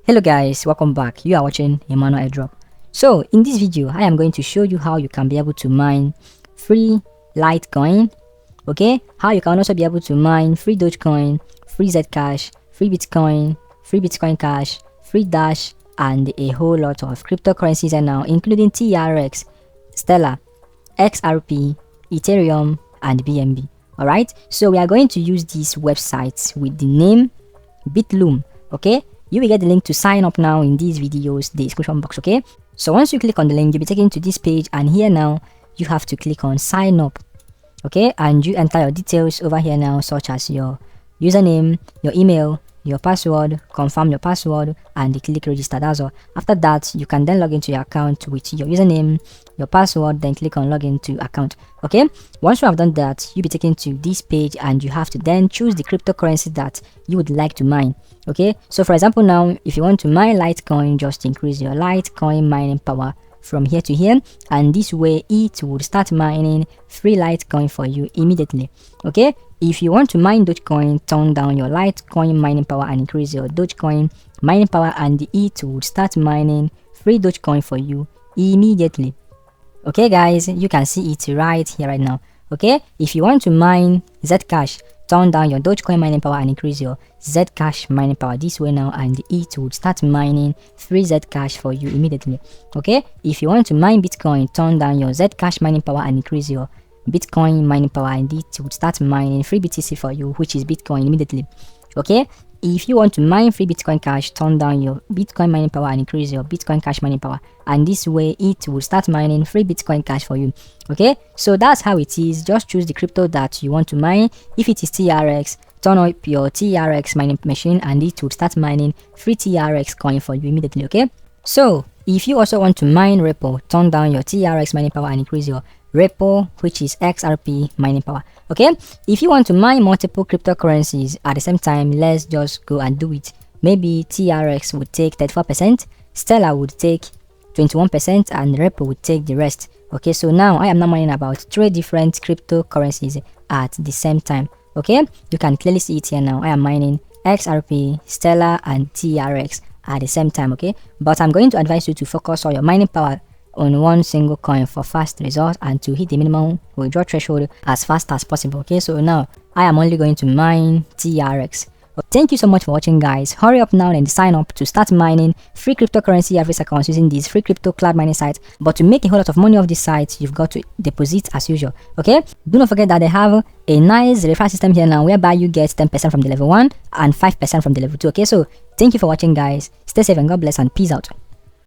Hello guys, welcome back. You are watching Emmanuel Airdrop. So in this video I am going to show you how you can be able to mine free Litecoin, okay, how you can also be able to mine free Dogecoin, free Zcash, free Bitcoin Cash, free Dash, and a whole lot of cryptocurrencies and now including TRX, Stellar, XRP, Ethereum, and BNB. Alright, so we are going to use these websites with the name Bitloom, okay. You will get the link to sign up now in these videos, the description box, okay. So once you click on the link, you'll be taken to this page, and here now you have to click on sign up, okay, and you enter your details over here now, such as your username, your email, your password, confirm your password, and click register. That's all. After that, you can then log into your account with your username, your password, then click on login to account. Okay, once you have done that, you'll be taken to this page, and you have to then choose the cryptocurrency that you would like to mine. Okay, so for example, now if you want to mine Litecoin, just increase your Litecoin mining power from here to here, and this way it would start mining free Litecoin for you immediately. Okay, if you want to mine Dogecoin, turn down your Litecoin mining power and increase your Dogecoin mining power, and it would start mining free Dogecoin for you immediately. Okay guys, you can see it right here right now. Okay, if you want to mine Zcash, turn down your Dogecoin mining power and increase your Zcash mining power this way now, and it would start mining free Zcash for you immediately. Okay, if you want to mine Bitcoin, turn down your Zcash mining power and increase your Bitcoin mining power, and it would start mining free BTC for you, which is Bitcoin, immediately. Okay, if you want to mine free Bitcoin Cash, turn down your Bitcoin mining power and increase your Bitcoin Cash mining power, and this way it will start mining free Bitcoin Cash for you. Okay, so that's how it is. Just choose the crypto that you want to mine. If it is TRX, turn up your TRX mining machine, and it will start mining free TRX coin for you immediately. Okay, so if you also want to mine Repo, turn down your TRX mining power and increase your Repo, which is XRP mining power. Okay, if you want to mine multiple cryptocurrencies at the same time, let's just go and do it. Maybe TRX would take 34%, Stellar would take 21%, and Repo would take the rest. Okay, so now I am now mining about 3 different cryptocurrencies at the same time. Okay, you can clearly see it here now. I am mining XRP, Stellar, and TRX at the same time. Okay, but I'm going to advise you to focus on your mining power on one single coin for fast results and to hit the minimum withdrawal threshold as fast as possible. Okay, so now I am only going to mine TRX. Thank you so much for watching guys. Hurry up now and sign up to start mining free cryptocurrency every second using these free crypto cloud mining sites. But to make a whole lot of money off this site, you've got to deposit as usual. Okay, do not forget that they have a nice referral system here now whereby you get 10% from the level 1 and 5% from the level 2. Okay, so thank you for watching guys. Stay safe and God bless, and peace out.